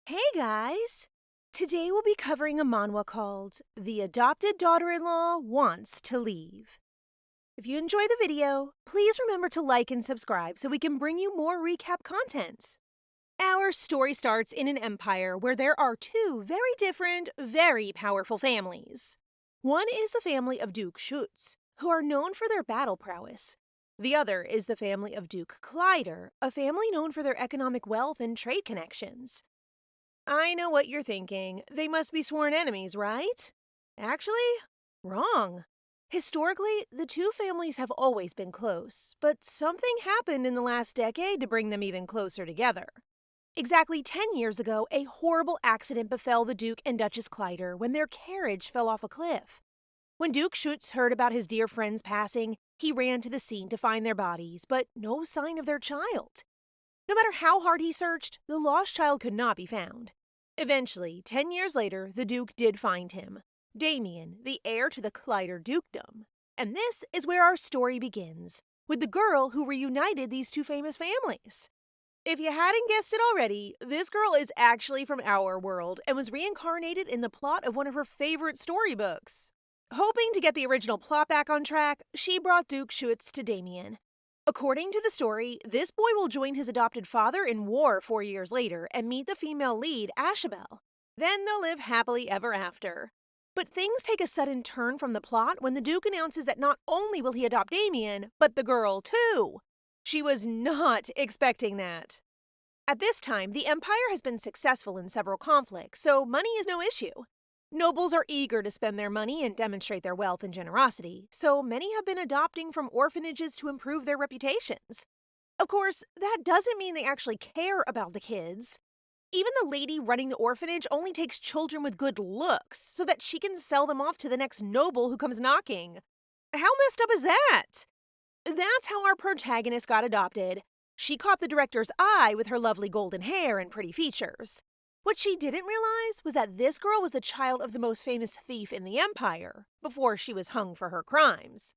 Hey guys! Today we'll be covering a manhwa called The Adopted Daughter-in-Law Wants to Leave. If you enjoy the video, please remember to like and subscribe so we can bring you more recap content. Our story starts in an empire where there are two very different, very powerful families. One is the family of Duke Schutz, who are known for their battle prowess. The other is the family of Duke Kleider, a family known for their economic wealth and trade connections. I know what you're thinking. They must be sworn enemies, right? Actually, wrong. Historically, the two families have always been close, but something happened in the last decade to bring them even closer together. Exactly 10 years ago, a horrible accident befell the Duke and Duchess Kleider when their carriage fell off a cliff. When Duke Schutz heard about his dear friend's passing, he ran to the scene to find their bodies, but no sign of their child. No matter how hard he searched, the lost child could not be found. Eventually, 10 years later, the Duke did find him, Damian, the heir to the Kleider dukedom. And this is where our story begins, with the girl who reunited these two famous families. If you hadn't guessed it already, this girl is actually from our world and was reincarnated in the plot of one of her favorite storybooks. Hoping to get the original plot back on track, she brought Duke Schutz to Damian. According to the story, this boy will join his adopted father in war 4 years later and meet the female lead, Ashabel. Then they'll live happily ever after. But things take a sudden turn from the plot when the Duke announces that not only will he adopt Damian, but the girl too. She was not expecting that. At this time, the Empire has been successful in several conflicts, so money is no issue. Nobles are eager to spend their money and demonstrate their wealth and generosity, so many have been adopting from orphanages to improve their reputations. Of course, that doesn't mean they actually care about the kids. Even the lady running the orphanage only takes children with good looks so that she can sell them off to the next noble who comes knocking. How messed up is that? That's how our protagonist got adopted. She caught the director's eye with her lovely golden hair and pretty features. What she didn't realize was that this girl was the child of the most famous thief in the Empire, before she was hung for her crimes.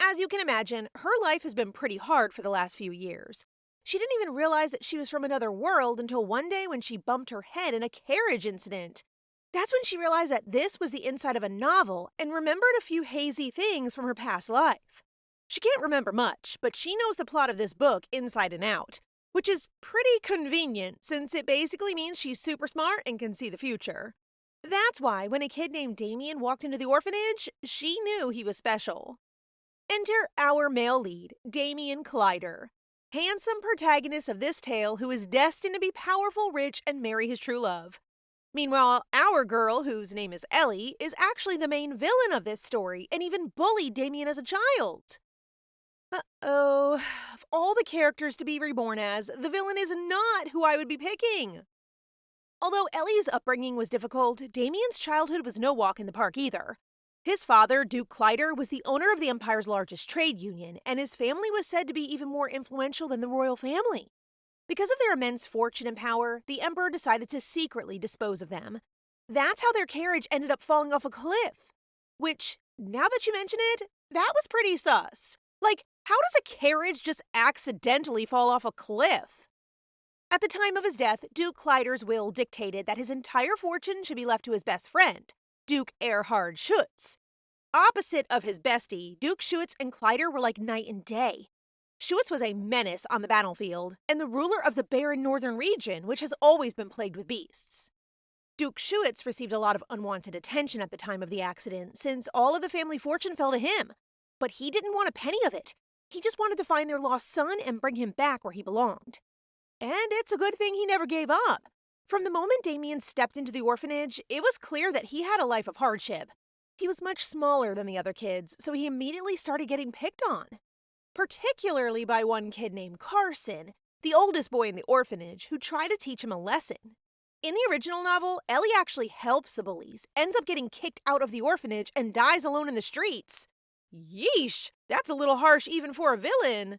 As you can imagine, her life has been pretty hard for the last few years. She didn't even realize that she was from another world until one day when she bumped her head in a carriage incident. That's when she realized that this was the inside of a novel and remembered a few hazy things from her past life. She can't remember much, but she knows the plot of this book inside and out. Which is pretty convenient since it basically means she's super smart and can see the future. That's why when a kid named Damian walked into the orphanage, she knew he was special. Enter our male lead, Damian Kleider, handsome protagonist of this tale who is destined to be powerful, rich, and marry his true love. Meanwhile, our girl, whose name is Ellie, is actually the main villain of this story and even bullied Damian as a child. Uh-oh. Of all the characters to be reborn as, the villain is not who I would be picking. Although Ellie's upbringing was difficult, Damian's childhood was no walk in the park either. His father, Duke Kleider, was the owner of the Empire's largest trade union, and his family was said to be even more influential than the royal family. Because of their immense fortune and power, the Emperor decided to secretly dispose of them. That's how their carriage ended up falling off a cliff. Which, now that you mention it, that was pretty sus. Like, how does a carriage just accidentally fall off a cliff? At the time of his death, Duke Kleider's will dictated that his entire fortune should be left to his best friend, Duke Erhard Schutz. Opposite of his bestie, Duke Schutz and Kleider were like night and day. Schutz was a menace on the battlefield, and the ruler of the barren northern region, which has always been plagued with beasts. Duke Schutz received a lot of unwanted attention at the time of the accident, since all of the family fortune fell to him. But he didn't want a penny of it. He just wanted to find their lost son and bring him back where he belonged. And it's a good thing he never gave up. From the moment Damian stepped into the orphanage, it was clear that he had a life of hardship. He was much smaller than the other kids, so he immediately started getting picked on. Particularly by one kid named Carson, the oldest boy in the orphanage, who tried to teach him a lesson. In the original novel, Ellie actually helps the bullies, ends up getting kicked out of the orphanage, and dies alone in the streets. Yeesh, that's a little harsh even for a villain.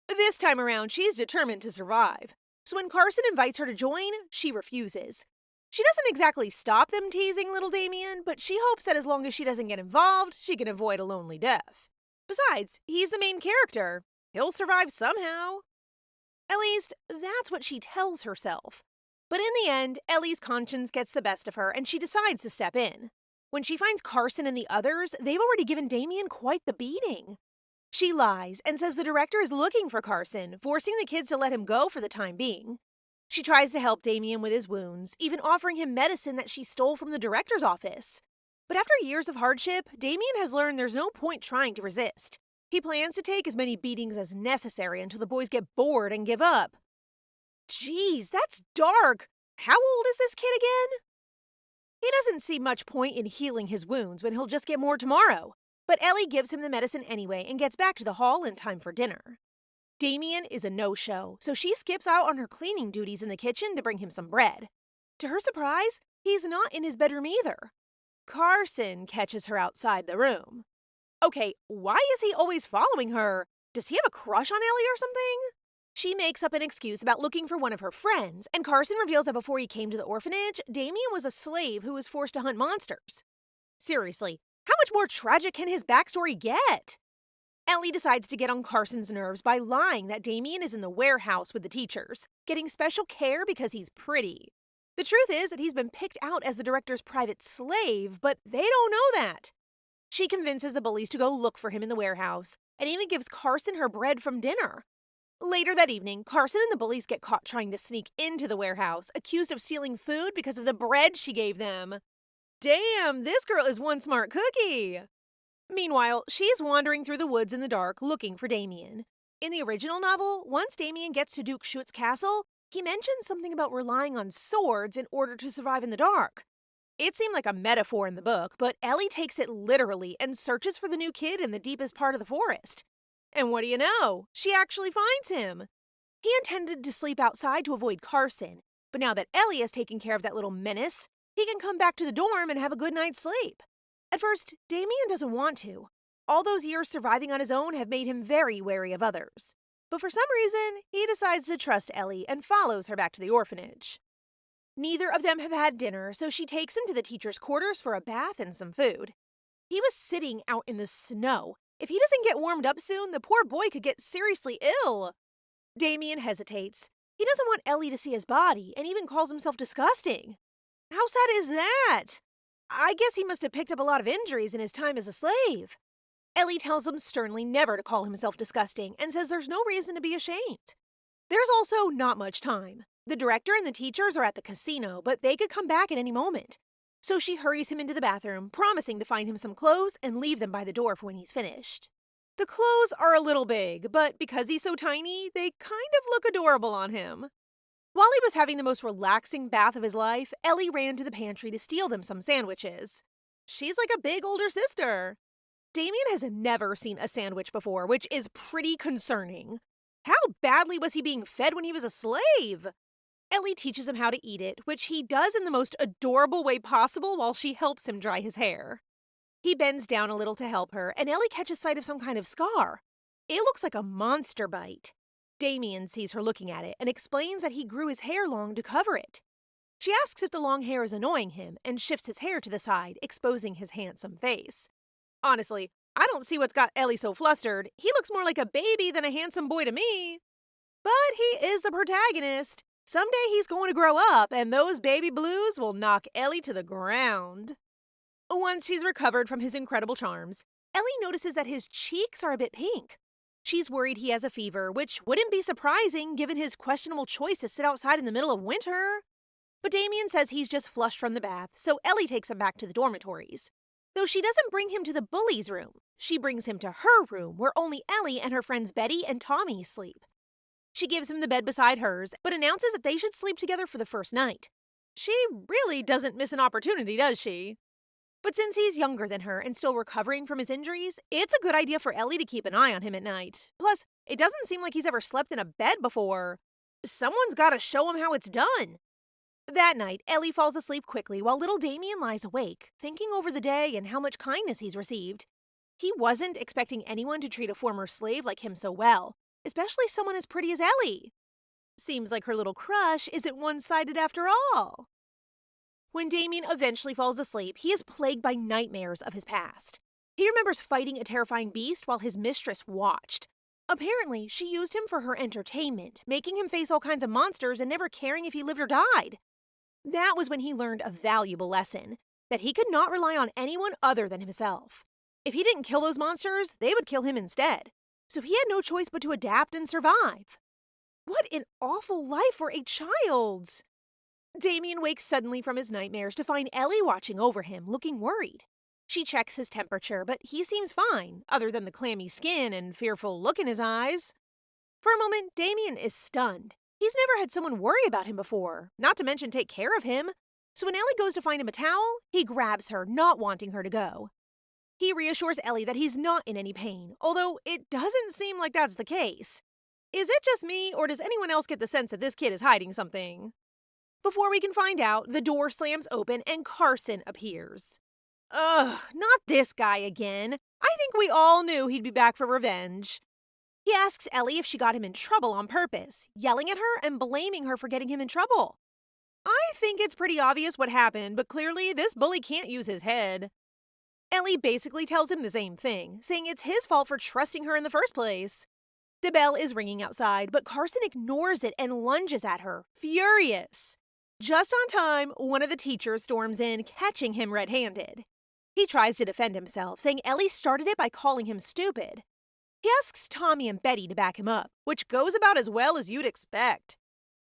This time around, she's determined to survive. So when Carson invites her to join, she refuses. She doesn't exactly stop them teasing little Damian, but she hopes that as long as she doesn't get involved, she can avoid a lonely death. Besides, he's the main character. He'll survive somehow. At least, that's what she tells herself. But in the end, Ellie's conscience gets the best of her and she decides to step in. When she finds Carson and the others, they've already given Damian quite the beating. She lies and says the director is looking for Carson, forcing the kids to let him go for the time being. She tries to help Damian with his wounds, even offering him medicine that she stole from the director's office. But after years of hardship, Damian has learned there's no point trying to resist. He plans to take as many beatings as necessary until the boys get bored and give up. Jeez, that's dark. How old is this kid again? He doesn't see much point in healing his wounds when he'll just get more tomorrow. But Ellie gives him the medicine anyway and gets back to the hall in time for dinner. Damian is a no-show, so she skips out on her cleaning duties in the kitchen to bring him some bread. To her surprise, he's not in his bedroom either. Carson catches her outside the room. Okay, why is he always following her? Does he have a crush on Ellie or something? She makes up an excuse about looking for one of her friends, and Carson reveals that before he came to the orphanage, Damian was a slave who was forced to hunt monsters. Seriously, how much more tragic can his backstory get? Ellie decides to get on Carson's nerves by lying that Damian is in the warehouse with the teachers, getting special care because he's pretty. The truth is that he's been picked out as the director's private slave, but they don't know that. She convinces the bullies to go look for him in the warehouse, and even gives Carson her bread from dinner. Later that evening, Carson and the bullies get caught trying to sneak into the warehouse, accused of stealing food because of the bread she gave them. Damn, this girl is one smart cookie! Meanwhile, she's wandering through the woods in the dark looking for Damian. In the original novel, once Damian gets to Duke Schutz's castle, he mentions something about relying on swords in order to survive in the dark. It seemed like a metaphor in the book, but Ellie takes it literally and searches for the new kid in the deepest part of the forest. And what do you know? She actually finds him. He intended to sleep outside to avoid Carson, but now that Ellie has taken care of that little menace, he can come back to the dorm and have a good night's sleep. At first, Damian doesn't want to. All those years surviving on his own have made him very wary of others. But for some reason, he decides to trust Ellie and follows her back to the orphanage. Neither of them have had dinner, so she takes him to the teacher's quarters for a bath and some food. He was sitting out in the snow. If he doesn't get warmed up soon, the poor boy could get seriously ill. Damian hesitates. He doesn't want Ellie to see his body and even calls himself disgusting. How sad is that? I guess he must have picked up a lot of injuries in his time as a slave. Ellie tells him sternly never to call himself disgusting and says there's no reason to be ashamed. There's also not much time. The director and the teachers are at the casino, but they could come back at any moment. So she hurries him into the bathroom, promising to find him some clothes and leave them by the door for when he's finished. The clothes are a little big, but because he's so tiny, they kind of look adorable on him. While he was having the most relaxing bath of his life, Ellie ran to the pantry to steal them some sandwiches. She's like a big older sister. Damian has never seen a sandwich before, which is pretty concerning. How badly was he being fed when he was a slave? Ellie teaches him how to eat it, which he does in the most adorable way possible while she helps him dry his hair. He bends down a little to help her, and Ellie catches sight of some kind of scar. It looks like a monster bite. Damian sees her looking at it and explains that he grew his hair long to cover it. She asks if the long hair is annoying him and shifts his hair to the side, exposing his handsome face. Honestly, I don't see what's got Ellie so flustered. He looks more like a baby than a handsome boy to me. But he is the protagonist. Someday he's going to grow up, and those baby blues will knock Ellie to the ground. Once she's recovered from his incredible charms, Ellie notices that his cheeks are a bit pink. She's worried he has a fever, which wouldn't be surprising given his questionable choice to sit outside in the middle of winter. But Damian says he's just flushed from the bath, so Ellie takes him back to the dormitories. Though she doesn't bring him to the bullies' room, she brings him to her room where only Ellie and her friends Betty and Tommy sleep. She gives him the bed beside hers, but announces that they should sleep together for the first night. She really doesn't miss an opportunity, does she? But since he's younger than her and still recovering from his injuries, it's a good idea for Ellie to keep an eye on him at night. Plus, it doesn't seem like he's ever slept in a bed before. Someone's gotta show him how it's done. That night, Ellie falls asleep quickly while little Damian lies awake, thinking over the day and how much kindness he's received. He wasn't expecting anyone to treat a former slave like him so well, especially someone as pretty as Ellie. Seems like her little crush isn't one-sided after all. When Damian eventually falls asleep, he is plagued by nightmares of his past. He remembers fighting a terrifying beast while his mistress watched. Apparently, she used him for her entertainment, making him face all kinds of monsters and never caring if he lived or died. That was when he learned a valuable lesson, that he could not rely on anyone other than himself. If he didn't kill those monsters, they would kill him instead. So he had no choice but to adapt and survive. What an awful life for a child! Damian wakes suddenly from his nightmares to find Ellie watching over him, looking worried. She checks his temperature, but he seems fine, other than the clammy skin and fearful look in his eyes. For a moment, Damian is stunned. He's never had someone worry about him before, not to mention take care of him. So when Ellie goes to find him a towel, he grabs her, not wanting her to go. He reassures Ellie that he's not in any pain, although it doesn't seem like that's the case. Is it just me, or does anyone else get the sense that this kid is hiding something? Before we can find out, the door slams open and Carson appears. Ugh, not this guy again. I think we all knew he'd be back for revenge. He asks Ellie if she got him in trouble on purpose, yelling at her and blaming her for getting him in trouble. I think it's pretty obvious what happened, but clearly this bully can't use his head. Ellie basically tells him the same thing, saying it's his fault for trusting her in the first place. The bell is ringing outside, but Carson ignores it and lunges at her, furious. Just on time, one of the teachers storms in, catching him red-handed. He tries to defend himself, saying Ellie started it by calling him stupid. He asks Tommy and Betty to back him up, which goes about as well as you'd expect.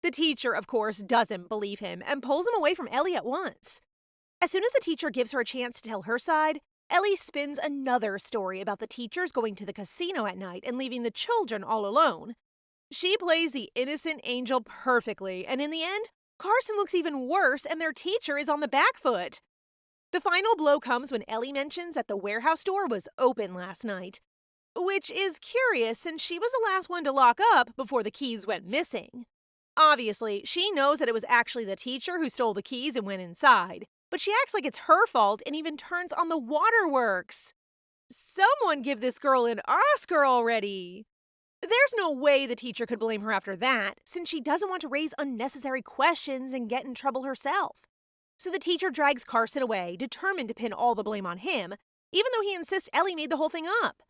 The teacher, of course, doesn't believe him and pulls him away from Ellie at once. As soon as the teacher gives her a chance to tell her side, Ellie spins another story about the teachers going to the casino at night and leaving the children all alone. She plays the innocent angel perfectly, and in the end, Carson looks even worse and their teacher is on the back foot. The final blow comes when Ellie mentions that the warehouse door was open last night, which is curious since she was the last one to lock up before the keys went missing. Obviously, she knows that it was actually the teacher who stole the keys and went inside, but she acts like it's her fault and even turns on the waterworks. Someone give this girl an Oscar already! There's no way the teacher could blame her after that, since she doesn't want to raise unnecessary questions and get in trouble herself. So the teacher drags Carson away, determined to pin all the blame on him, even though he insists Ellie made the whole thing up.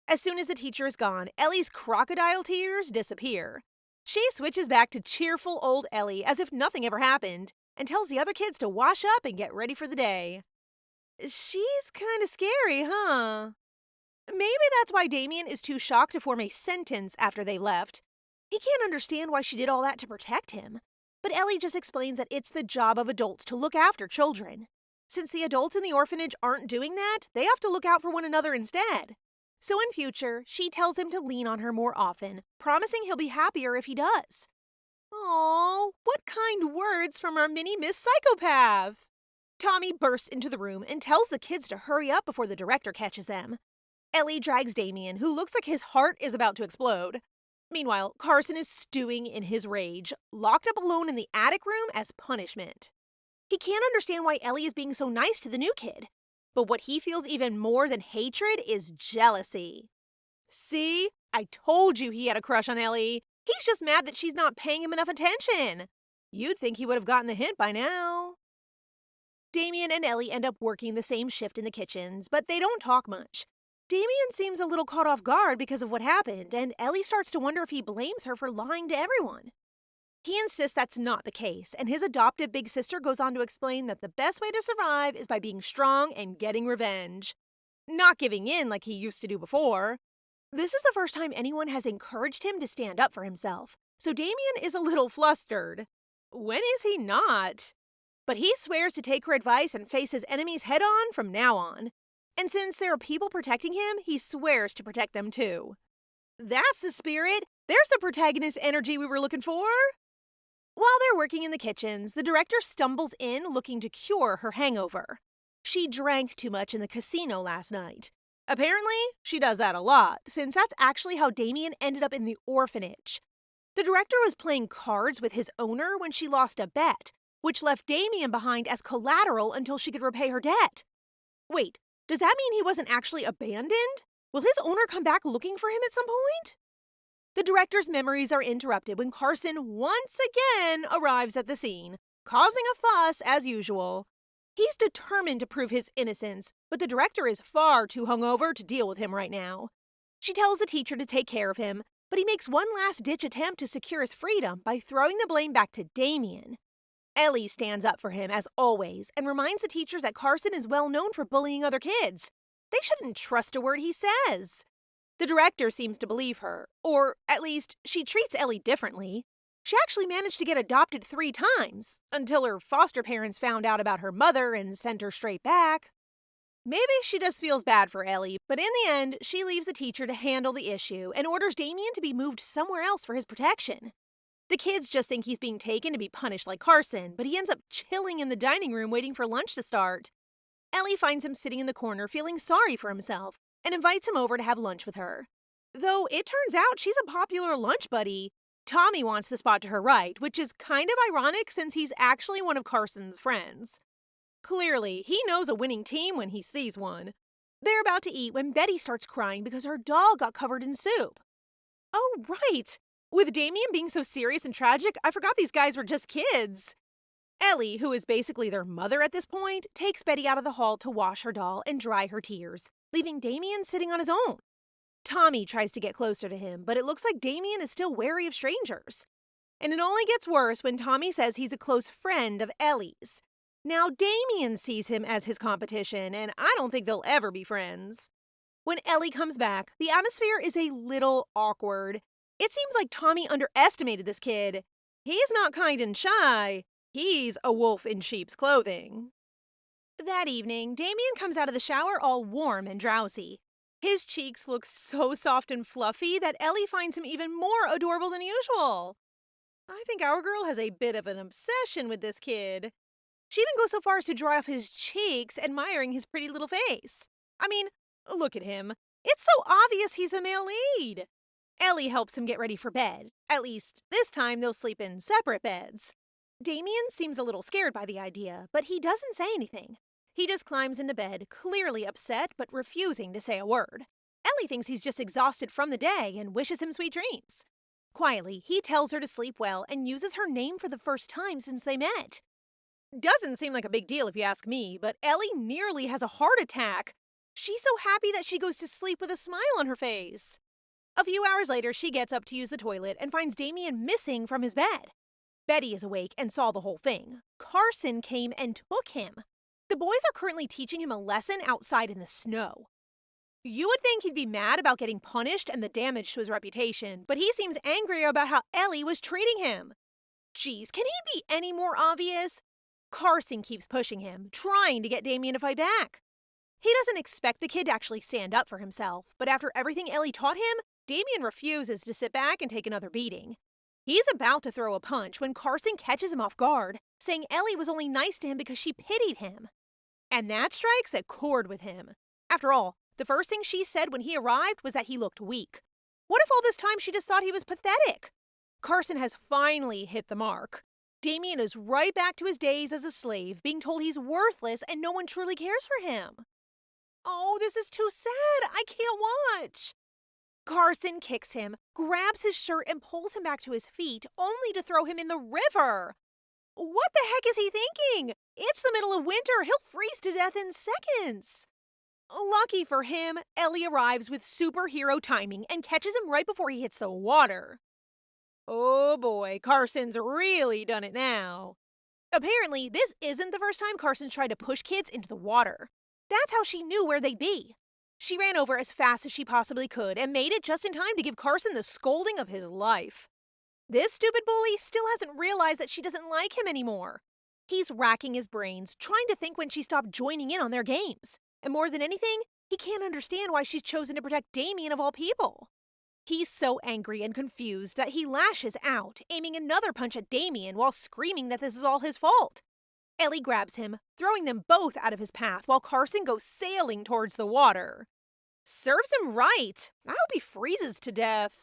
As soon as the teacher is gone, Ellie's crocodile tears disappear. She switches back to cheerful old Ellie as if nothing ever happened, and tells the other kids to wash up and get ready for the day. She's kinda scary, huh? Maybe that's why Damian is too shocked to form a sentence after they left. He can't understand why she did all that to protect him. But Ellie just explains that it's the job of adults to look after children. Since the adults in the orphanage aren't doing that, they have to look out for one another instead. So in future, she tells him to lean on her more often, promising he'll be happier if he does. Aww, what kind words from our mini Miss Psychopath! Tommy bursts into the room and tells the kids to hurry up before the director catches them. Ellie drags Damian, who looks like his heart is about to explode. Meanwhile, Carson is stewing in his rage, locked up alone in the attic room as punishment. He can't understand why Ellie is being so nice to the new kid. But what he feels even more than hatred is jealousy. See? I told you he had a crush on Ellie. He's just mad that she's not paying him enough attention. You'd think he would have gotten the hint by now. Damian and Ellie end up working the same shift in the kitchens, but they don't talk much. Damian seems a little caught off guard because of what happened, and Ellie starts to wonder if he blames her for lying to everyone. He insists that's not the case, and his adoptive big sister goes on to explain that the best way to survive is by being strong and getting revenge. Not giving in like he used to do before. This is the first time anyone has encouraged him to stand up for himself, so Damian is a little flustered. When is he not? But he swears to take her advice and face his enemies head-on from now on. And since there are people protecting him, he swears to protect them too. That's the spirit! There's the protagonist energy we were looking for! While they're working in the kitchens, the director stumbles in looking to cure her hangover. She drank too much in the casino last night. Apparently, she does that a lot, since that's actually how Damian ended up in the orphanage. The director was playing cards with his owner when she lost a bet, which left Damian behind as collateral until she could repay her debt. Wait, does that mean he wasn't actually abandoned? Will his owner come back looking for him at some point? The director's memories are interrupted when Carson once again arrives at the scene, causing a fuss as usual. He's determined to prove his innocence, but the director is far too hungover to deal with him right now. She tells the teacher to take care of him, but he makes one last-ditch attempt to secure his freedom by throwing the blame back to Damian. Ellie stands up for him, as always, and reminds the teachers that Carson is well known for bullying other kids. They shouldn't trust a word he says. The director seems to believe her, or at least she treats Ellie differently. She actually managed to get adopted 3 times, until her foster parents found out about her mother and sent her straight back. Maybe she just feels bad for Ellie, but in the end, she leaves the teacher to handle the issue and orders Damian to be moved somewhere else for his protection. The kids just think he's being taken to be punished like Carson, but he ends up chilling in the dining room waiting for lunch to start. Ellie finds him sitting in the corner feeling sorry for himself and invites him over to have lunch with her. Though it turns out she's a popular lunch buddy. Tommy wants the spot to her right, which is kind of ironic since he's actually one of Carson's friends. Clearly, he knows a winning team when he sees one. They're about to eat when Betty starts crying because her doll got covered in soup. Oh, right! With Damian being so serious and tragic, I forgot these guys were just kids. Ellie, who is basically their mother at this point, takes Betty out of the hall to wash her doll and dry her tears, leaving Damian sitting on his own. Tommy tries to get closer to him, but it looks like Damian is still wary of strangers. And it only gets worse when Tommy says he's a close friend of Ellie's. Now Damian sees him as his competition, and I don't think they'll ever be friends. When Ellie comes back, the atmosphere is a little awkward. It seems like Tommy underestimated this kid. He's not kind and shy. He's a wolf in sheep's clothing. That evening, Damian comes out of the shower all warm and drowsy. His cheeks look so soft and fluffy that Ellie finds him even more adorable than usual. I think our girl has a bit of an obsession with this kid. She even goes so far as to dry off his cheeks, admiring his pretty little face. I mean, look at him. It's so obvious he's the male lead. Ellie helps him get ready for bed. At least, this time they'll sleep in separate beds. Damian seems a little scared by the idea, but he doesn't say anything. He just climbs into bed, clearly upset but refusing to say a word. Ellie thinks he's just exhausted from the day and wishes him sweet dreams. Quietly, he tells her to sleep well and uses her name for the first time since they met. Doesn't seem like a big deal if you ask me, but Ellie nearly has a heart attack. She's so happy that she goes to sleep with a smile on her face. A few hours later, she gets up to use the toilet and finds Damian missing from his bed. Betty is awake and saw the whole thing. Carson came and took him. The boys are currently teaching him a lesson outside in the snow. You would think he'd be mad about getting punished and the damage to his reputation, but he seems angrier about how Ellie was treating him. Geez, can he be any more obvious? Carson keeps pushing him, trying to get Damian to fight back. He doesn't expect the kid to actually stand up for himself, but after everything Ellie taught him, Damian refuses to sit back and take another beating. He's about to throw a punch when Carson catches him off guard, saying Ellie was only nice to him because she pitied him. And that strikes a chord with him. After all, the first thing she said when he arrived was that he looked weak. What if all this time she just thought he was pathetic? Carson has finally hit the mark. Damian is right back to his days as a slave, being told he's worthless and no one truly cares for him. Oh, this is too sad. I can't watch. Carson kicks him, grabs his shirt, and pulls him back to his feet, only to throw him in the river. What the heck is he thinking? It's the middle of winter. He'll freeze to death in seconds. Lucky for him, Ellie arrives with superhero timing and catches him right before he hits the water. Oh boy, Carson's really done it now. Apparently, this isn't the first time Carson's tried to push kids into the water. That's how she knew where they'd be. She ran over as fast as she possibly could and made it just in time to give Carson the scolding of his life. This stupid bully still hasn't realized that she doesn't like him anymore. He's racking his brains, trying to think when she stopped joining in on their games. And more than anything, he can't understand why she's chosen to protect Damian of all people. He's so angry and confused that he lashes out, aiming another punch at Damian while screaming that this is all his fault. Ellie grabs him, throwing them both out of his path while Carson goes sailing towards the water. Serves him right. I hope he freezes to death.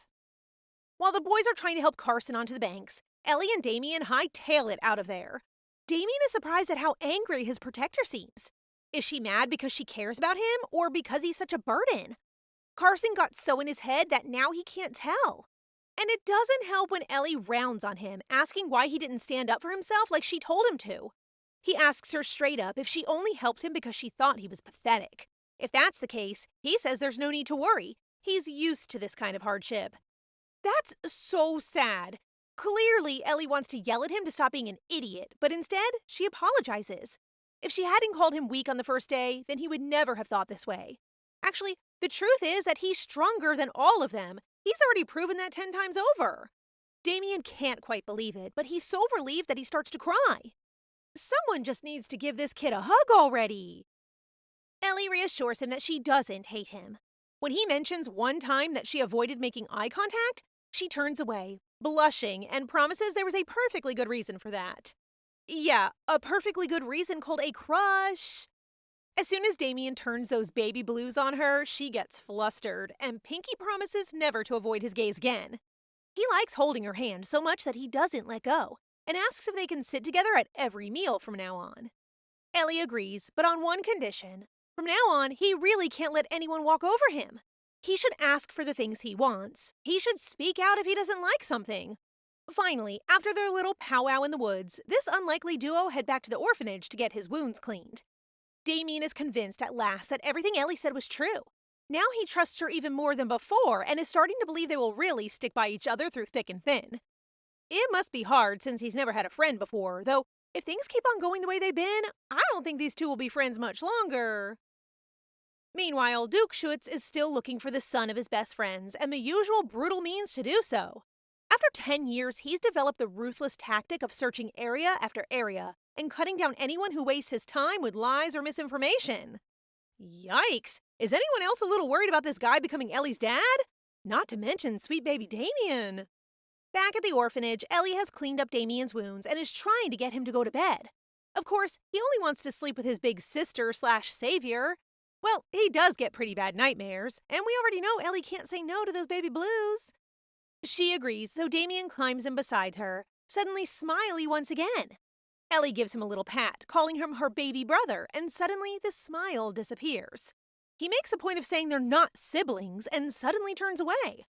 While the boys are trying to help Carson onto the banks, Ellie and Damian hightail it out of there. Damian is surprised at how angry his protector seems. Is she mad because she cares about him or because he's such a burden? Carson got so in his head that now he can't tell. And it doesn't help when Ellie rounds on him, asking why he didn't stand up for himself like she told him to. He asks her straight up if she only helped him because she thought he was pathetic. If that's the case, he says there's no need to worry. He's used to this kind of hardship. That's so sad. Clearly, Ellie wants to yell at him to stop being an idiot, but instead, she apologizes. If she hadn't called him weak on the first day, then he would never have thought this way. Actually, the truth is that he's stronger than all of them. He's already proven that 10 times over. Damian can't quite believe it, but he's so relieved that he starts to cry. Someone just needs to give this kid a hug already. Ellie reassures him that she doesn't hate him. When he mentions one time that she avoided making eye contact, she turns away, blushing, and promises there was a perfectly good reason for that. Yeah, a perfectly good reason called a crush. As soon as Damian turns those baby blues on her, she gets flustered, and Pinky promises never to avoid his gaze again. He likes holding her hand so much that he doesn't let go, and asks if they can sit together at every meal from now on. Ellie agrees, but on one condition. From now on, he really can't let anyone walk over him. He should ask for the things he wants. He should speak out if he doesn't like something. Finally, after their little powwow in the woods, this unlikely duo head back to the orphanage to get his wounds cleaned. Damian is convinced at last that everything Ellie said was true. Now he trusts her even more than before and is starting to believe they will really stick by each other through thick and thin. It must be hard since he's never had a friend before, though if things keep on going the way they've been, I don't think these two will be friends much longer. Meanwhile, Duchess is still looking for the son of his best friends and the usual brutal means to do so. After 10 years, he's developed the ruthless tactic of searching area after area and cutting down anyone who wastes his time with lies or misinformation. Yikes! Is anyone else a little worried about this guy becoming Ellie's dad? Not to mention sweet baby Damian. Back at the orphanage, Ellie has cleaned up Damian's wounds and is trying to get him to go to bed. Of course, he only wants to sleep with his big sister/savior. Well, he does get pretty bad nightmares, and we already know Ellie can't say no to those baby blues. She agrees, so Damian climbs in beside her, suddenly smiley once again. Ellie gives him a little pat, calling him her baby brother, and suddenly the smile disappears. He makes a point of saying they're not siblings and suddenly turns away.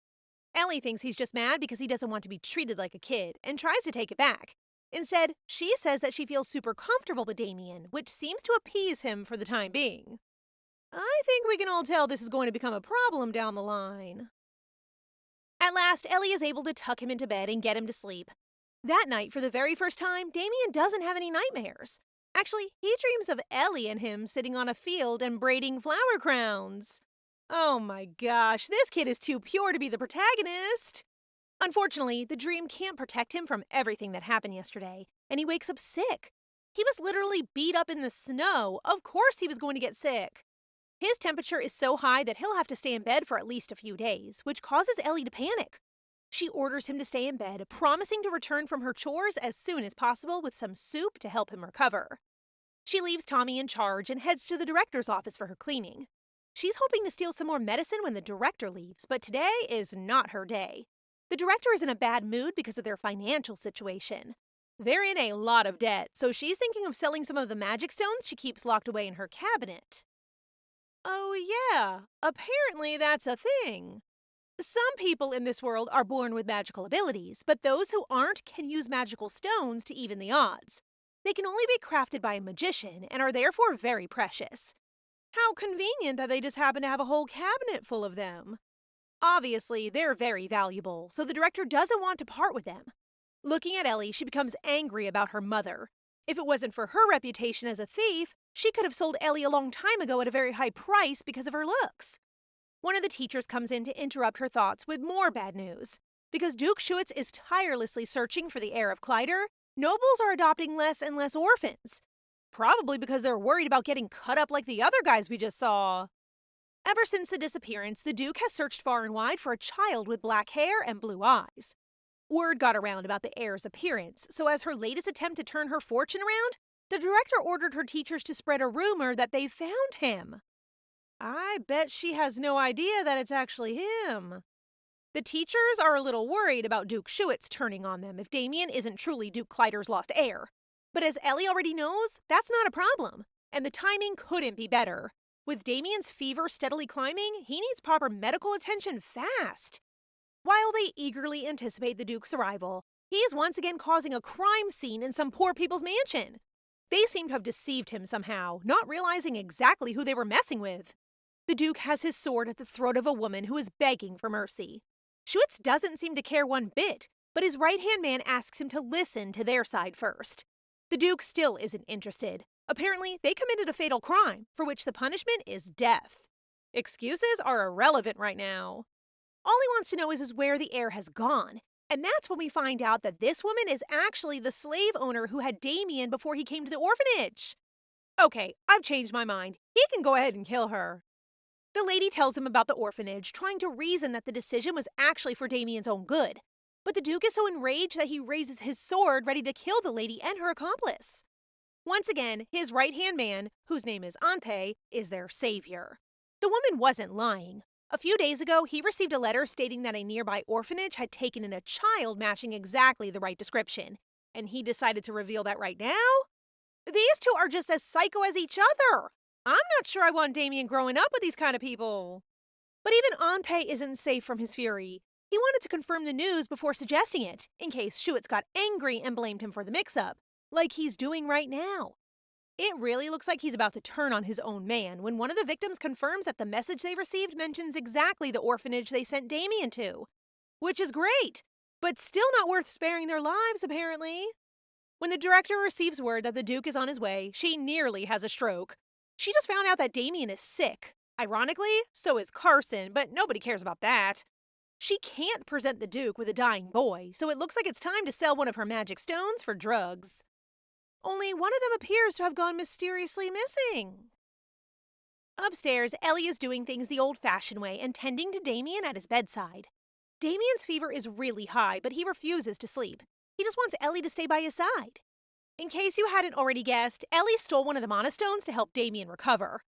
Ellie thinks he's just mad because he doesn't want to be treated like a kid and tries to take it back. Instead, she says that she feels super comfortable with Damian, which seems to appease him for the time being. I think we can all tell this is going to become a problem down the line. At last, Ellie is able to tuck him into bed and get him to sleep. That night, for the very first time, Damian doesn't have any nightmares. Actually, he dreams of Ellie and him sitting on a field and braiding flower crowns. Oh my gosh, this kid is too pure to be the protagonist. Unfortunately, the dream can't protect him from everything that happened yesterday, and he wakes up sick. He was literally beat up in the snow. Of course he was going to get sick. His temperature is so high that he'll have to stay in bed for at least a few days, which causes Ellie to panic. She orders him to stay in bed, promising to return from her chores as soon as possible with some soup to help him recover. She leaves Tommy in charge and heads to the director's office for her cleaning. She's hoping to steal some more medicine when the director leaves, but today is not her day. The director is in a bad mood because of their financial situation. They're in a lot of debt, so she's thinking of selling some of the magic stones she keeps locked away in her cabinet. Oh yeah, apparently that's a thing. Some people in this world are born with magical abilities, but those who aren't can use magical stones to even the odds. They can only be crafted by a magician and are therefore very precious. How convenient that they just happen to have a whole cabinet full of them. Obviously, they're very valuable, so the director doesn't want to part with them. Looking at Ellie, she becomes angry about her mother. If it wasn't for her reputation as a thief, she could have sold Ellie a long time ago at a very high price because of her looks. One of the teachers comes in to interrupt her thoughts with more bad news. Because Duchess is tirelessly searching for the heir of Clyder, nobles are adopting less and less orphans. Probably because they're worried about getting cut up like the other guys we just saw. Ever since the disappearance, the Duke has searched far and wide for a child with black hair and blue eyes. Word got around about the heir's appearance, so as her latest attempt to turn her fortune around, the director ordered her teachers to spread a rumor that they found him. I bet she has no idea that it's actually him. The teachers are a little worried about Duke Schuetz turning on them if Damian isn't truly Duke Clyder's lost heir. But as Ellie already knows, that's not a problem, and the timing couldn't be better. With Damian's fever steadily climbing, he needs proper medical attention fast. While they eagerly anticipate the Duke's arrival, he is once again causing a crime scene in some poor people's mansion. They seem to have deceived him somehow, not realizing exactly who they were messing with. The Duke has his sword at the throat of a woman who is begging for mercy. Schutz doesn't seem to care one bit, but his right-hand man asks him to listen to their side first. The Duke still isn't interested. Apparently, they committed a fatal crime, for which the punishment is death. Excuses are irrelevant right now. All he wants to know is where the heir has gone, and that's when we find out that this woman is actually the slave owner who had Damian before he came to the orphanage. Okay, I've changed my mind. He can go ahead and kill her. The lady tells him about the orphanage, trying to reason that the decision was actually for Damian's own good. But the Duke is so enraged that he raises his sword, ready to kill the lady and her accomplice. Once again, his right-hand man, whose name is Ante, is their savior. The woman wasn't lying. A few days ago, he received a letter stating that a nearby orphanage had taken in a child matching exactly the right description. And he decided to reveal that right now? These two are just as psycho as each other. I'm not sure I want Damian growing up with these kind of people. But even Ante isn't safe from his fury. He wanted to confirm the news before suggesting it, in case Schutz got angry and blamed him for the mix-up, like he's doing right now. It really looks like he's about to turn on his own man when one of the victims confirms that the message they received mentions exactly the orphanage they sent Damian to. Which is great, but still not worth sparing their lives, apparently. When the director receives word that the Duke is on his way, she nearly has a stroke. She just found out that Damian is sick. Ironically, so is Carson, but nobody cares about that. She can't present the Duke with a dying boy, so it looks like it's time to sell one of her magic stones for drugs. Only one of them appears to have gone mysteriously missing. Upstairs, Ellie is doing things the old-fashioned way and tending to Damian at his bedside. Damian's fever is really high, but he refuses to sleep. He just wants Ellie to stay by his side. In case you hadn't already guessed, Ellie stole one of the mana stones to help Damian recover.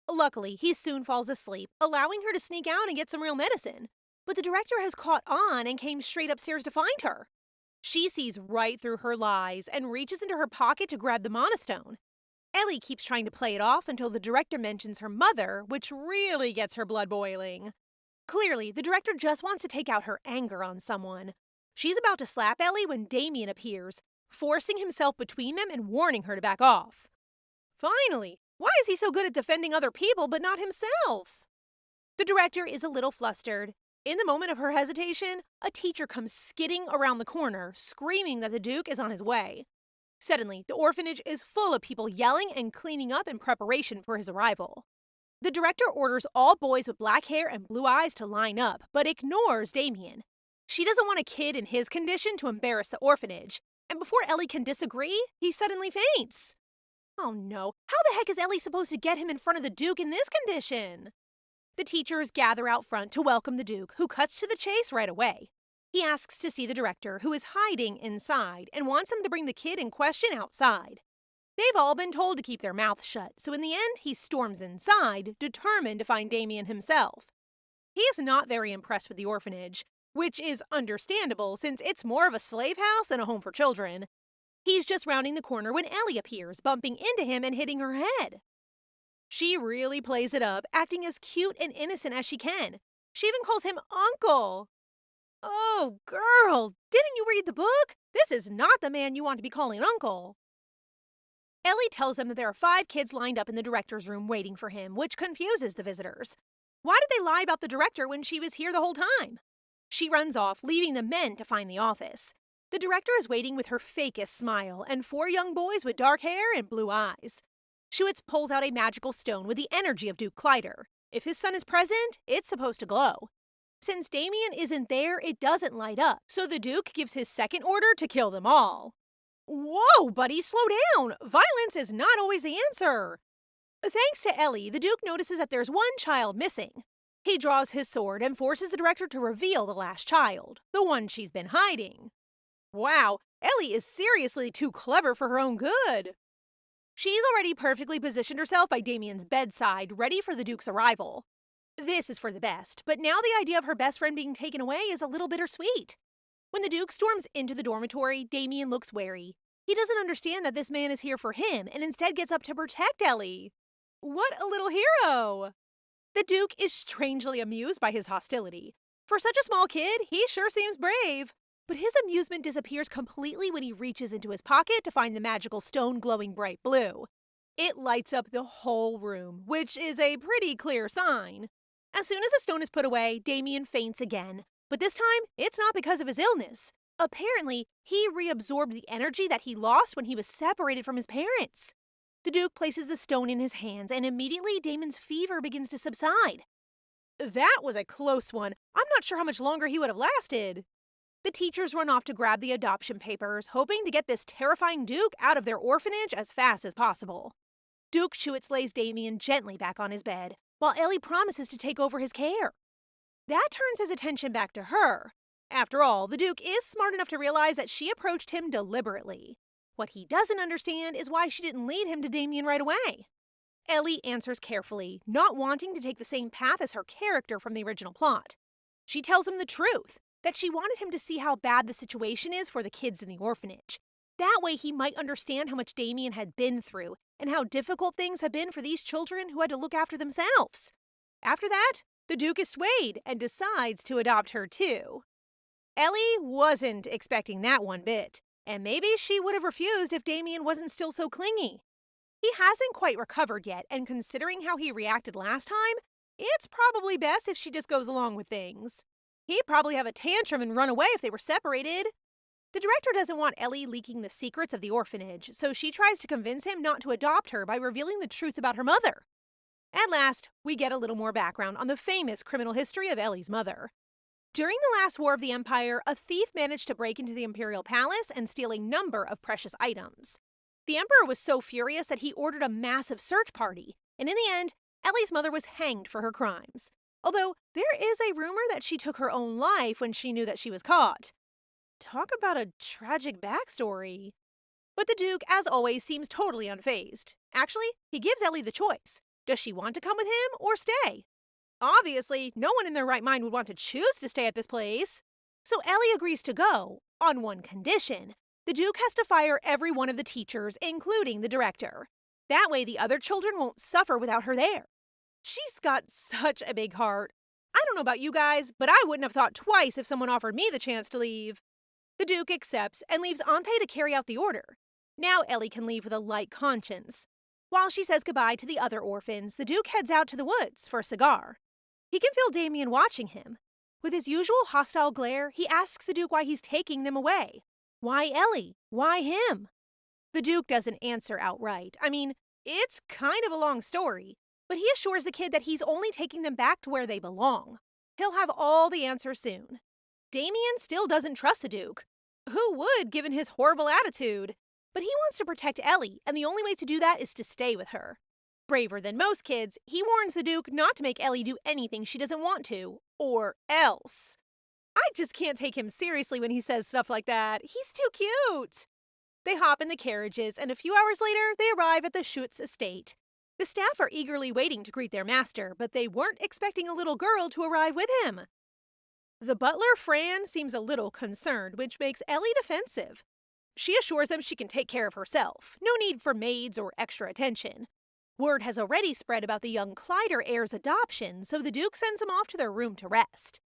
Luckily, he soon falls asleep, allowing her to sneak out and get some real medicine. But the director has caught on and came straight upstairs to find her. She sees right through her lies and reaches into her pocket to grab the mana stone. Ellie keeps trying to play it off until the director mentions her mother, which really gets her blood boiling. Clearly, the director just wants to take out her anger on someone. She's about to slap Ellie when Damian appears, forcing himself between them and warning her to back off. Finally, why is he so good at defending other people but not himself? The director is a little flustered. In the moment of her hesitation, a teacher comes skidding around the corner, screaming that the Duke is on his way. Suddenly, the orphanage is full of people yelling and cleaning up in preparation for his arrival. The director orders all boys with black hair and blue eyes to line up, but ignores Damian. She doesn't want a kid in his condition to embarrass the orphanage, and before Ellie can disagree, he suddenly faints. Oh no, how the heck is Ellie supposed to get him in front of the Duke in this condition? The teachers gather out front to welcome the Duke, who cuts to the chase right away. He asks to see the director, who is hiding inside, and wants him to bring the kid in question outside. They've all been told to keep their mouths shut, so in the end, he storms inside, determined to find Damian himself. He's not very impressed with the orphanage, which is understandable since it's more of a slave house than a home for children. He's just rounding the corner when Ellie appears, bumping into him and hitting her head. She really plays it up, acting as cute and innocent as she can. She even calls him Uncle. Oh, girl, didn't you read the book? This is not the man you want to be calling Uncle. Ellie tells them that there are 5 kids lined up in the director's room waiting for him, which confuses the visitors. Why did they lie about the director when she was here the whole time? She runs off, leaving the men to find the office. The director is waiting with her fakest smile and 4 young boys with dark hair and blue eyes. Schutz pulls out a magical stone with the energy of Duke Clyder. If his son is present, it's supposed to glow. Since Damian isn't there, it doesn't light up, so the Duke gives his second order to kill them all. Whoa, buddy, slow down! Violence is not always the answer! Thanks to Ellie, the Duke notices that there's one child missing. He draws his sword and forces the director to reveal the last child, the one she's been hiding. Wow, Ellie is seriously too clever for her own good. She's already perfectly positioned herself by Damian's bedside, ready for the Duke's arrival. This is for the best, but now the idea of her best friend being taken away is a little bittersweet. When the Duke storms into the dormitory, Damian looks wary. He doesn't understand that this man is here for him and instead gets up to protect Ellie. What a little hero! The Duke is strangely amused by his hostility. For such a small kid, he sure seems brave. But his amusement disappears completely when he reaches into his pocket to find the magical stone glowing bright blue. It lights up the whole room, which is a pretty clear sign. As soon as the stone is put away, Damian faints again. But this time, it's not because of his illness. Apparently, he reabsorbed the energy that he lost when he was separated from his parents. The Duke places the stone in his hands, and immediately Damon's fever begins to subside. That was a close one. I'm not sure how much longer he would have lasted. The teachers run off to grab the adoption papers, hoping to get this terrifying Duke out of their orphanage as fast as possible. Duke Schuetz lays Damian gently back on his bed, while Ellie promises to take over his care. That turns his attention back to her. After all, the Duke is smart enough to realize that she approached him deliberately. What he doesn't understand is why she didn't lead him to Damian right away. Ellie answers carefully, not wanting to take the same path as her character from the original plot. She tells him the truth, that she wanted him to see how bad the situation is for the kids in the orphanage. That way he might understand how much Damian had been through, and how difficult things have been for these children who had to look after themselves. After that, the Duke is swayed and decides to adopt her too. Ellie wasn't expecting that one bit, and maybe she would have refused if Damian wasn't still so clingy. He hasn't quite recovered yet, and considering how he reacted last time, it's probably best if she just goes along with things. He'd probably have a tantrum and run away if they were separated. The director doesn't want Ellie leaking the secrets of the orphanage, so she tries to convince him not to adopt her by revealing the truth about her mother. At last, we get a little more background on the famous criminal history of Ellie's mother. During the last war of the Empire, a thief managed to break into the Imperial Palace and steal a number of precious items. The Emperor was so furious that he ordered a massive search party, and in the end, Ellie's mother was hanged for her crimes. Although, there is a rumor that she took her own life when she knew that she was caught. Talk about a tragic backstory. But the Duke, as always, seems totally unfazed. Actually, he gives Ellie the choice. Does she want to come with him or stay? Obviously, no one in their right mind would want to choose to stay at this place. So Ellie agrees to go, on one condition. The Duke has to fire every one of the teachers, including the director. That way the other children won't suffer without her there. She's got such a big heart. I don't know about you guys, but I wouldn't have thought twice if someone offered me the chance to leave. The Duke accepts and leaves Ante to carry out the order. Now Ellie can leave with a light conscience. While she says goodbye to the other orphans, the Duke heads out to the woods for a cigar. He can feel Damian watching him. With his usual hostile glare, he asks the Duke why he's taking them away. Why Ellie? Why him? The Duke doesn't answer outright. I mean, it's kind of a long story, but he assures the kid that he's only taking them back to where they belong. He'll have all the answers soon. Damian still doesn't trust the Duke. Who would, given his horrible attitude? But he wants to protect Ellie, and the only way to do that is to stay with her. Braver than most kids, he warns the Duke not to make Ellie do anything she doesn't want to, or else. I just can't take him seriously when he says stuff like that. He's too cute. They hop in the carriages, and a few hours later, they arrive at the Schuetz estate. The staff are eagerly waiting to greet their master, but they weren't expecting a little girl to arrive with him. The butler, Fran, seems a little concerned, which makes Ellie defensive. She assures them she can take care of herself. No need for maids or extra attention. Word has already spread about the young Kleider heir's adoption, so the Duke sends them off to their room to rest.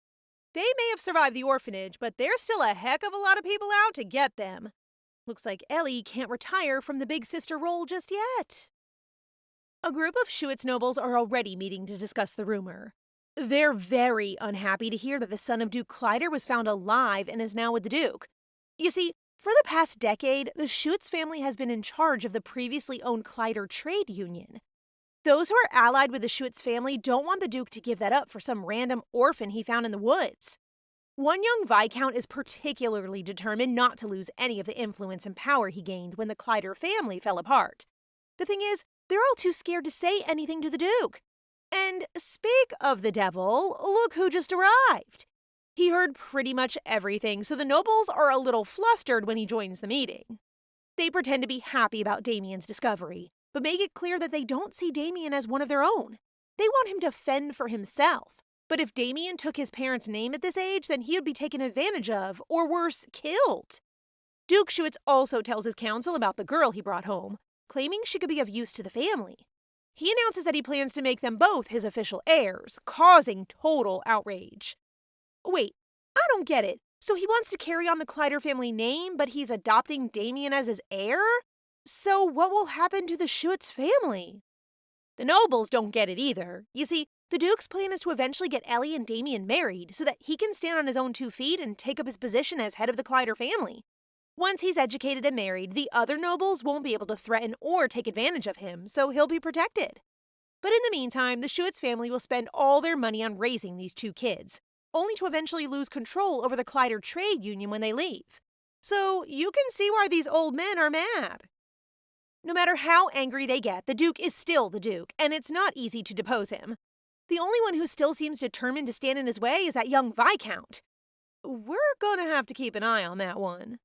They may have survived the orphanage, but there's still a heck of a lot of people out to get them. Looks like Ellie can't retire from the big sister role just yet. A group of Schuetz nobles are already meeting to discuss the rumor. They're very unhappy to hear that the son of Duke Kleider was found alive and is now with the Duke. You see, for the past decade, the Schuetz family has been in charge of the previously owned Kleider trade union. Those who are allied with the Schuetz family don't want the Duke to give that up for some random orphan he found in the woods. One young Viscount is particularly determined not to lose any of the influence and power he gained when the Kleider family fell apart. The thing is, they're all too scared to say anything to the Duke. And speak of the devil, look who just arrived. He heard pretty much everything, so the nobles are a little flustered when he joins the meeting. They pretend to be happy about Damian's discovery, but make it clear that they don't see Damian as one of their own. They want him to fend for himself. But if Damian took his parents' name at this age, then he would be taken advantage of, or worse, killed. Duke Schuetz also tells his council about the girl he brought home, claiming she could be of use to the family. He announces that he plans to make them both his official heirs, causing total outrage. Wait, I don't get it. So he wants to carry on the Kleider family name, but he's adopting Damian as his heir? So what will happen to the Schutz family? The nobles don't get it either. You see, the Duke's plan is to eventually get Ellie and Damian married so that he can stand on his own 2 feet and take up his position as head of the Kleider family. Once he's educated and married, the other nobles won't be able to threaten or take advantage of him, so he'll be protected. But in the meantime, the Schutz family will spend all their money on raising these 2 kids, only to eventually lose control over the Kleider trade union when they leave. So you can see why these old men are mad. No matter how angry they get, the Duke is still the Duke, and it's not easy to depose him. The only one who still seems determined to stand in his way is that young Viscount. We're gonna have to keep an eye on that one.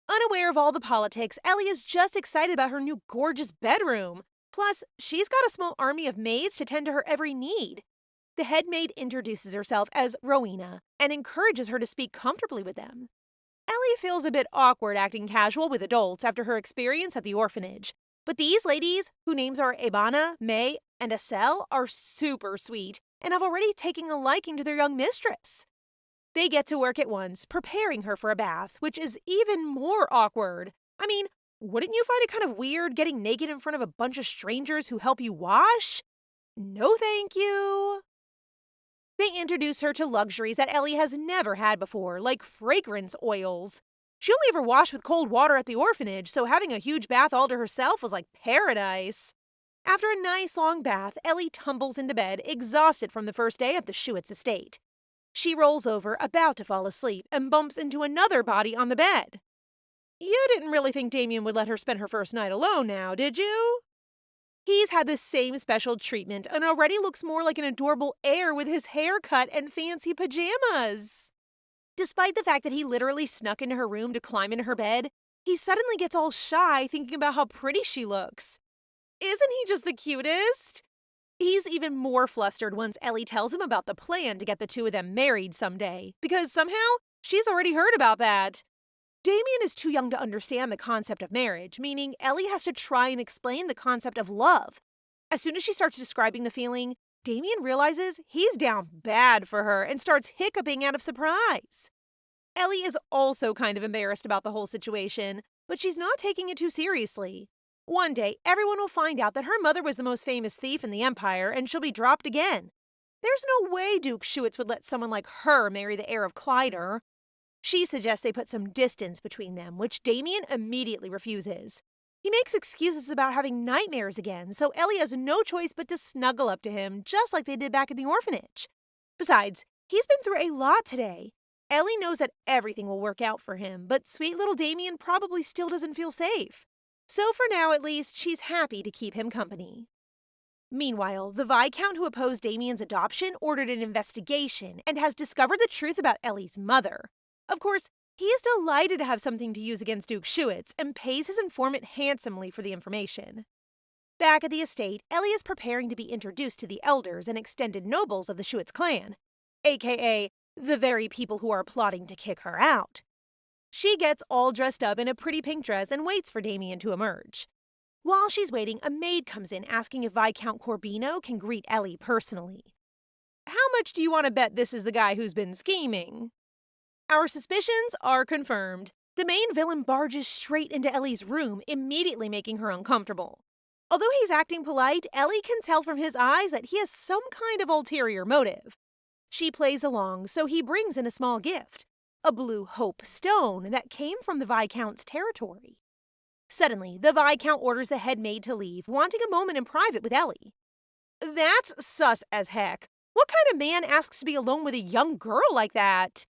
Unaware of all the politics, Ellie is just excited about her new gorgeous bedroom. Plus, she's got a small army of maids to tend to her every need. The head maid introduces herself as Rowena and encourages her to speak comfortably with them. Ellie feels a bit awkward acting casual with adults after her experience at the orphanage. But these ladies, whose names are Ebana, May, and Estelle, are super sweet and have already taken a liking to their young mistress. They get to work at once, preparing her for a bath, which is even more awkward. I mean, wouldn't you find it kind of weird getting naked in front of a bunch of strangers who help you wash? No thank you. They introduce her to luxuries that Ellie has never had before, like fragrance oils. She only ever washed with cold water at the orphanage, so having a huge bath all to herself was like paradise. After a nice long bath, Ellie tumbles into bed, exhausted from the first day at the Schutz estate. She rolls over, about to fall asleep, and bumps into another body on the bed. You didn't really think Damian would let her spend her first night alone now, did you? He's had the same special treatment and already looks more like an adorable heir with his haircut and fancy pajamas. Despite the fact that he literally snuck into her room to climb into her bed, he suddenly gets all shy thinking about how pretty she looks. Isn't he just the cutest? He's even more flustered once Ellie tells him about the plan to get the 2 of them married someday, because somehow she's already heard about that. Damian is too young to understand the concept of marriage, meaning Ellie has to try and explain the concept of love. As soon as she starts describing the feeling, Damian realizes he's down bad for her and starts hiccuping out of surprise. Ellie is also kind of embarrassed about the whole situation, but she's not taking it too seriously. One day, everyone will find out that her mother was the most famous thief in the Empire, and she'll be dropped again. There's no way Duke Schutz would let someone like her marry the heir of Kleider. She suggests they put some distance between them, which Damian immediately refuses. He makes excuses about having nightmares again, so Ellie has no choice but to snuggle up to him, just like they did back in the orphanage. Besides, he's been through a lot today. Ellie knows that everything will work out for him, but sweet little Damian probably still doesn't feel safe. So for now, at least, she's happy to keep him company. Meanwhile, the Viscount who opposed Damian's adoption ordered an investigation and has discovered the truth about Ellie's mother. Of course, he is delighted to have something to use against Duke Schutz and pays his informant handsomely for the information. Back at the estate, Ellie is preparing to be introduced to the elders and extended nobles of the Schutz clan, aka the very people who are plotting to kick her out. She gets all dressed up in a pretty pink dress and waits for Damian to emerge. While she's waiting, a maid comes in asking if Viscount Corbino can greet Ellie personally. How much do you want to bet this is the guy who's been scheming? Our suspicions are confirmed. The main villain barges straight into Ellie's room, immediately making her uncomfortable. Although he's acting polite, Ellie can tell from his eyes that he has some kind of ulterior motive. She plays along, so he brings in a small gift, a blue hope stone that came from the Viscount's territory. Suddenly, the Viscount orders the head maid to leave, wanting a moment in private with Ellie. That's sus as heck. What kind of man asks to be alone with a young girl like that?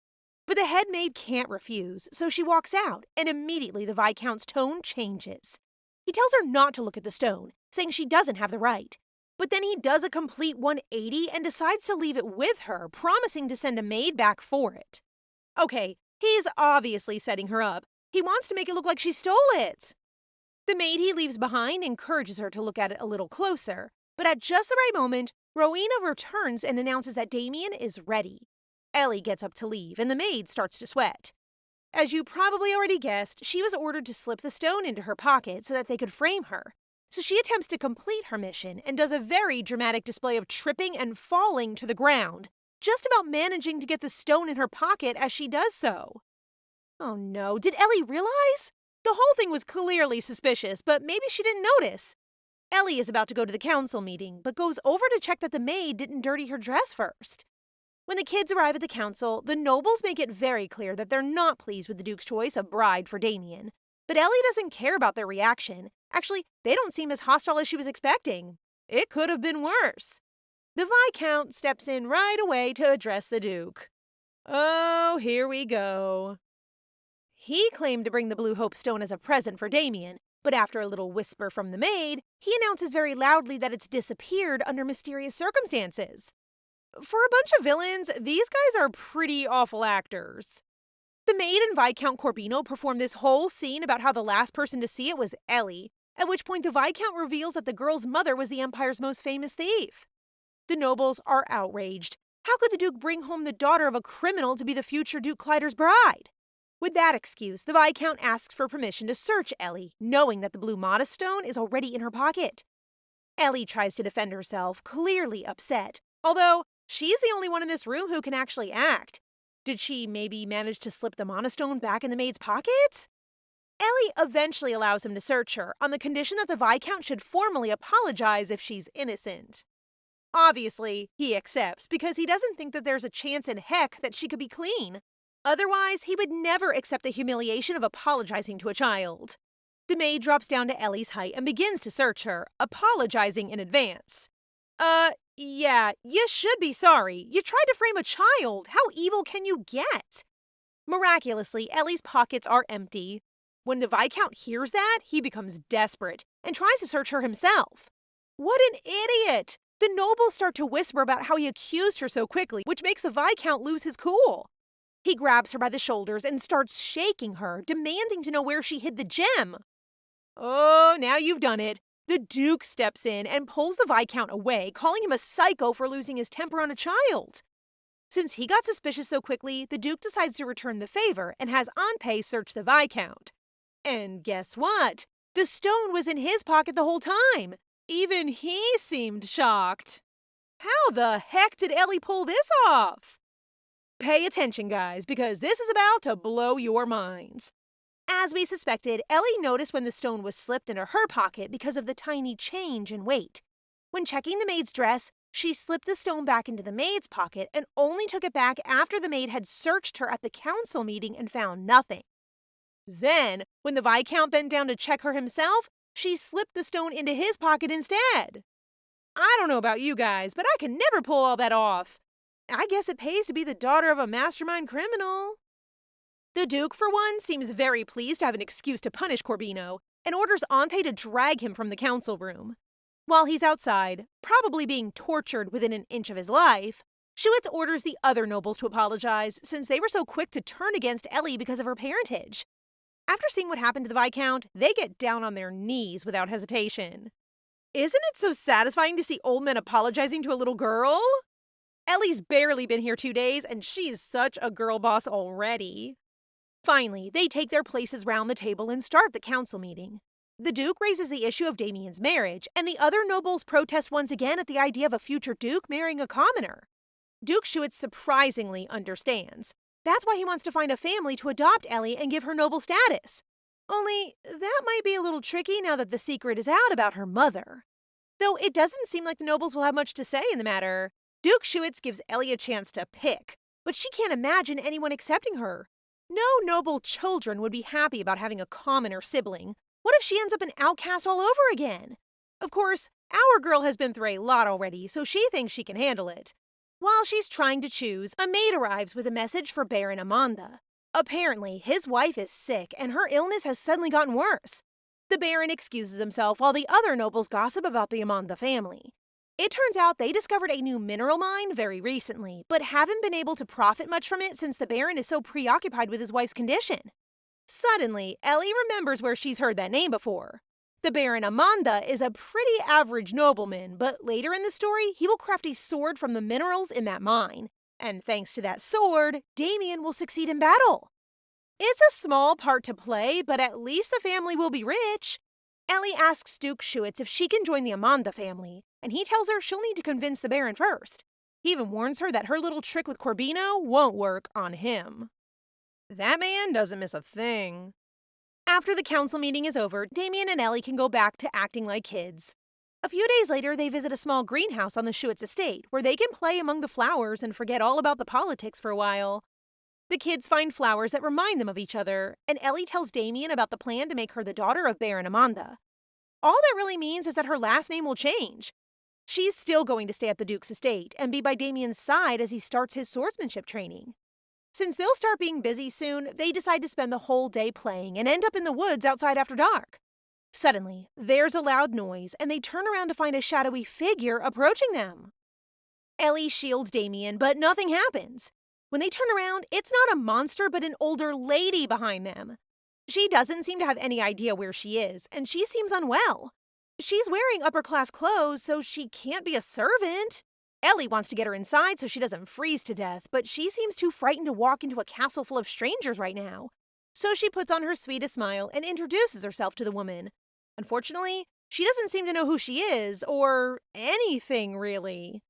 But the head maid can't refuse, so she walks out, and immediately the Viscount's tone changes. He tells her not to look at the stone, saying she doesn't have the right. But then he does a complete 180 and decides to leave it with her, promising to send a maid back for it. Okay, he's obviously setting her up. He wants to make it look like she stole it. The maid he leaves behind encourages her to look at it a little closer, but at just the right moment, Rowena returns and announces that Damian is ready. Ellie gets up to leave, and the maid starts to sweat. As you probably already guessed, she was ordered to slip the stone into her pocket so that they could frame her. So she attempts to complete her mission and does a very dramatic display of tripping and falling to the ground, just about managing to get the stone in her pocket as she does so. Oh no, did Ellie realize? The whole thing was clearly suspicious, but maybe she didn't notice. Ellie is about to go to the council meeting, but goes over to check that the maid didn't dirty her dress first. When the kids arrive at the council, the nobles make it very clear that they're not pleased with the Duke's choice of bride for Damian. But Ellie doesn't care about their reaction. Actually, they don't seem as hostile as she was expecting. It could have been worse. The Viscount steps in right away to address the Duke. Oh, here we go. He claimed to bring the Blue Hope Stone as a present for Damian, but after a little whisper from the maid, he announces very loudly that it's disappeared under mysterious circumstances. For a bunch of villains, these guys are pretty awful actors. The maid and Viscount Corbino perform this whole scene about how the last person to see it was Ellie, at which point the Viscount reveals that the girl's mother was the Empire's most famous thief. The nobles are outraged. How could the Duke bring home the daughter of a criminal to be the future Duke Clyder's bride? With that excuse, the Viscount asks for permission to search Ellie, knowing that the blue modest stone is already in her pocket. Ellie tries to defend herself, clearly upset, although she's the only one in this room who can actually act. Did she maybe manage to slip the monostone back in the maid's pocket? Ellie eventually allows him to search her, on the condition that the Viscount should formally apologize if she's innocent. Obviously, he accepts, because he doesn't think that there's a chance in heck that she could be clean. Otherwise, he would never accept the humiliation of apologizing to a child. The maid drops down to Ellie's height and begins to search her, apologizing in advance. Yeah, you should be sorry. You tried to frame a child. How evil can you get? Miraculously, Ellie's pockets are empty. When the Viscount hears that, he becomes desperate and tries to search her himself. What an idiot! The nobles start to whisper about how he accused her so quickly, which makes the Viscount lose his cool. He grabs her by the shoulders and starts shaking her, demanding to know where she hid the gem. Oh, now you've done it. The Duke steps in and pulls the Viscount away, calling him a psycho for losing his temper on a child. Since he got suspicious so quickly, the Duke decides to return the favor and has Ante search the Viscount. And guess what? The stone was in his pocket the whole time. Even he seemed shocked. How the heck did Ellie pull this off? Pay attention, guys, because this is about to blow your minds. As we suspected, Ellie noticed when the stone was slipped into her pocket because of the tiny change in weight. When checking the maid's dress, she slipped the stone back into the maid's pocket and only took it back after the maid had searched her at the council meeting and found nothing. Then, when the Viscount bent down to check her himself, she slipped the stone into his pocket instead. I don't know about you guys, but I can never pull all that off. I guess it pays to be the daughter of a mastermind criminal. The Duke, for one, seems very pleased to have an excuse to punish Corbino and orders Ante to drag him from the council room. While he's outside, probably being tortured within an inch of his life, Schuetz orders the other nobles to apologize since they were so quick to turn against Ellie because of her parentage. After seeing what happened to the Viscount, they get down on their knees without hesitation. Isn't it so satisfying to see old men apologizing to a little girl? Ellie's barely been here 2 days, and she's such a girl boss already. Finally, they take their places round the table and start the council meeting. The Duke raises the issue of Damian's marriage, and the other nobles protest once again at the idea of a future Duke marrying a commoner. Duke Schuetz surprisingly understands. That's why he wants to find a family to adopt Ellie and give her noble status. Only, that might be a little tricky now that the secret is out about her mother. Though it doesn't seem like the nobles will have much to say in the matter. Duke Schuetz gives Ellie a chance to pick, but she can't imagine anyone accepting her. No noble children would be happy about having a commoner sibling. What if she ends up an outcast all over again? Of course, our girl has been through a lot already, so she thinks she can handle it. While she's trying to choose, a maid arrives with a message for Baron Amanda. Apparently, his wife is sick and her illness has suddenly gotten worse. The Baron excuses himself while the other nobles gossip about the Amanda family. It turns out they discovered a new mineral mine very recently, but haven't been able to profit much from it since the Baron is so preoccupied with his wife's condition. Suddenly, Ellie remembers where she's heard that name before. The Baron Amanda is a pretty average nobleman, but later in the story, he will craft a sword from the minerals in that mine. And thanks to that sword, Damian will succeed in battle. It's a small part to play, but at least the family will be rich. Ellie asks Duke Schuetz if she can join the Amanda family, and he tells her she'll need to convince the Baron first. He even warns her that her little trick with Corbino won't work on him. That man doesn't miss a thing. After the council meeting is over, Damian and Ellie can go back to acting like kids. A few days later, they visit a small greenhouse on the Schuetz estate, where they can play among the flowers and forget all about the politics for a while. The kids find flowers that remind them of each other, and Ellie tells Damian about the plan to make her the daughter of Baron Amanda. All that really means is that her last name will change. She's still going to stay at the Duke's estate and be by Damian's side as he starts his swordsmanship training. Since they'll start being busy soon, they decide to spend the whole day playing and end up in the woods outside after dark. Suddenly, there's a loud noise, and they turn around to find a shadowy figure approaching them. Ellie shields Damian, but nothing happens. When they turn around, it's not a monster, but an older lady behind them. She doesn't seem to have any idea where she is, and she seems unwell. She's wearing upper-class clothes, so she can't be a servant. Ellie wants to get her inside so she doesn't freeze to death, but she seems too frightened to walk into a castle full of strangers right now. So she puts on her sweetest smile and introduces herself to the woman. Unfortunately, she doesn't seem to know who she is, or anything really.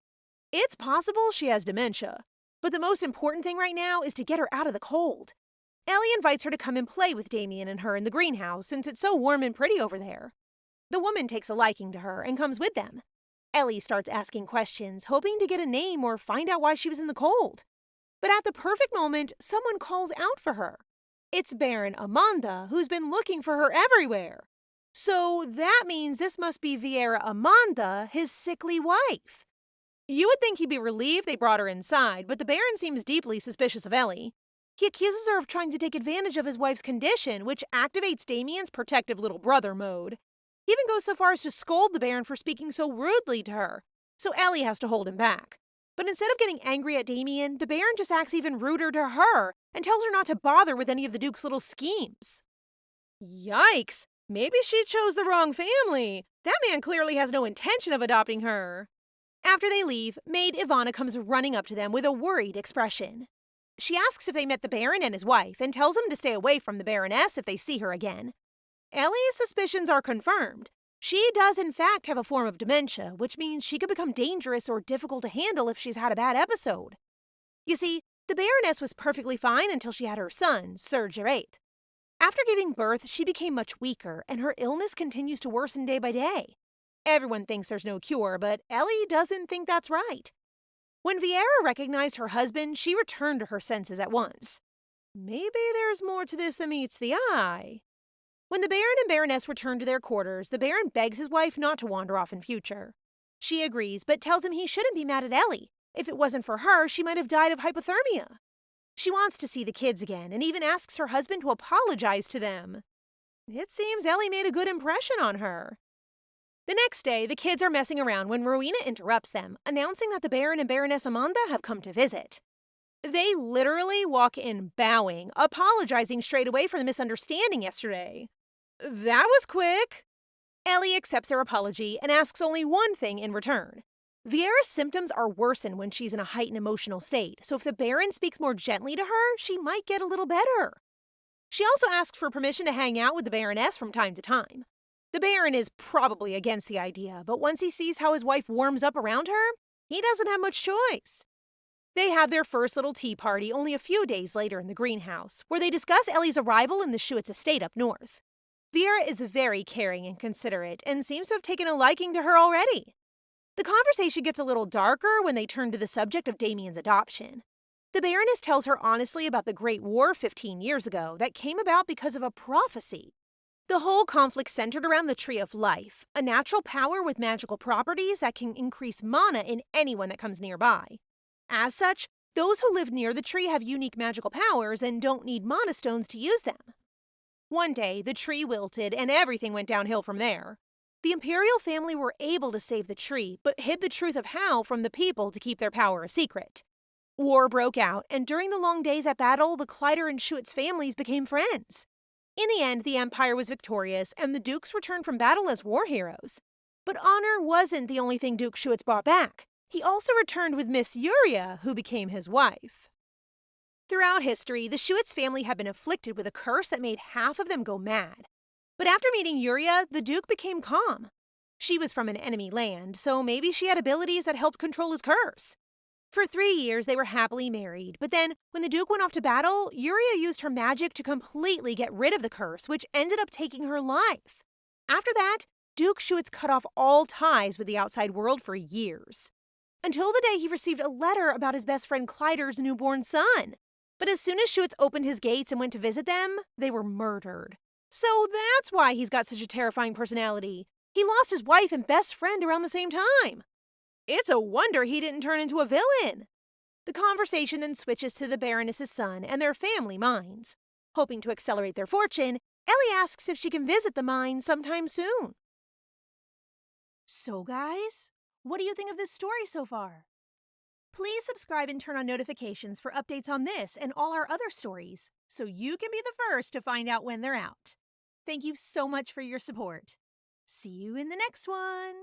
It's possible she has dementia. But the most important thing right now is to get her out of the cold. Ellie invites her to come and play with Damian and her in the greenhouse since it's so warm and pretty over there. The woman takes a liking to her and comes with them. Ellie starts asking questions, hoping to get a name or find out why she was in the cold. But at the perfect moment, someone calls out for her. It's Baron Amanda, who's been looking for her everywhere. So that means this must be Vieira Amanda, his sickly wife. You would think he'd be relieved they brought her inside, but the Baron seems deeply suspicious of Ellie. He accuses her of trying to take advantage of his wife's condition, which activates Damian's protective little brother mode. He even goes so far as to scold the Baron for speaking so rudely to her, so Ellie has to hold him back. But instead of getting angry at Damian, the Baron just acts even ruder to her and tells her not to bother with any of the Duke's little schemes. Yikes! Maybe she chose the wrong family. That man clearly has no intention of adopting her. After they leave, maid Ivana comes running up to them with a worried expression. She asks if they met the Baron and his wife and tells them to stay away from the Baroness if they see her again. Ellie's suspicions are confirmed. She does in fact have a form of dementia, which means she could become dangerous or difficult to handle if she's had a bad episode. You see, the Baroness was perfectly fine until she had her son, Sir Gerate. After giving birth, she became much weaker, and her illness continues to worsen day by day. Everyone thinks there's no cure, but Ellie doesn't think that's right. When Vieira recognized her husband, she returned to her senses at once. Maybe there's more to this than meets the eye. When the Baron and Baroness return to their quarters, the Baron begs his wife not to wander off in future. She agrees, but tells him he shouldn't be mad at Ellie. If it wasn't for her, she might have died of hypothermia. She wants to see the kids again, and even asks her husband to apologize to them. It seems Ellie made a good impression on her. The next day, the kids are messing around when Rowena interrupts them, announcing that the Baron and Baroness Amanda have come to visit. They literally walk in bowing, apologizing straight away for the misunderstanding yesterday. That was quick. Ellie accepts their apology and asks only one thing in return. Vieira's symptoms are worsened when she's in a heightened emotional state, so if the Baron speaks more gently to her, she might get a little better. She also asks for permission to hang out with the Baroness from time to time. The Baron is probably against the idea, but once he sees how his wife warms up around her, he doesn't have much choice. They have their first little tea party only a few days later in the greenhouse, where they discuss Ellie's arrival in the Schuetz estate up north. Vieira is very caring and considerate and seems to have taken a liking to her already. The conversation gets a little darker when they turn to the subject of Damian's adoption. The Baroness tells her honestly about the Great War 15 years ago that came about because of a prophecy. The whole conflict centered around the Tree of Life, a natural power with magical properties that can increase mana in anyone that comes nearby. As such, those who live near the tree have unique magical powers and don't need mana stones to use them. One day, the tree wilted and everything went downhill from there. The imperial family were able to save the tree, but hid the truth of how from the people to keep their power a secret. War broke out, and during the long days at battle, the Kleider and Schuetz families became friends. In the end, the Empire was victorious, and the Dukes returned from battle as war heroes. But honor wasn't the only thing Duke Schuetz brought back. He also returned with Miss Yuria, who became his wife. Throughout history, the Schuetz family had been afflicted with a curse that made half of them go mad. But after meeting Yuria, the Duke became calm. She was from an enemy land, so maybe she had abilities that helped control his curse. For 3 years, they were happily married, but then, when the Duke went off to battle, Yuria used her magic to completely get rid of the curse, which ended up taking her life. After that, Duke Schuetz cut off all ties with the outside world for years. Until the day he received a letter about his best friend Kleider's newborn son. But as soon as Schuetz opened his gates and went to visit them, they were murdered. So that's why he's got such a terrifying personality. He lost his wife and best friend around the same time. It's a wonder he didn't turn into a villain. The conversation then switches to the Baroness's son and their family mines. Hoping to accelerate their fortune, Ellie asks if she can visit the mine sometime soon. So guys, what do you think of this story so far? Please subscribe and turn on notifications for updates on this and all our other stories, so you can be the first to find out when they're out. Thank you so much for your support. See you in the next one!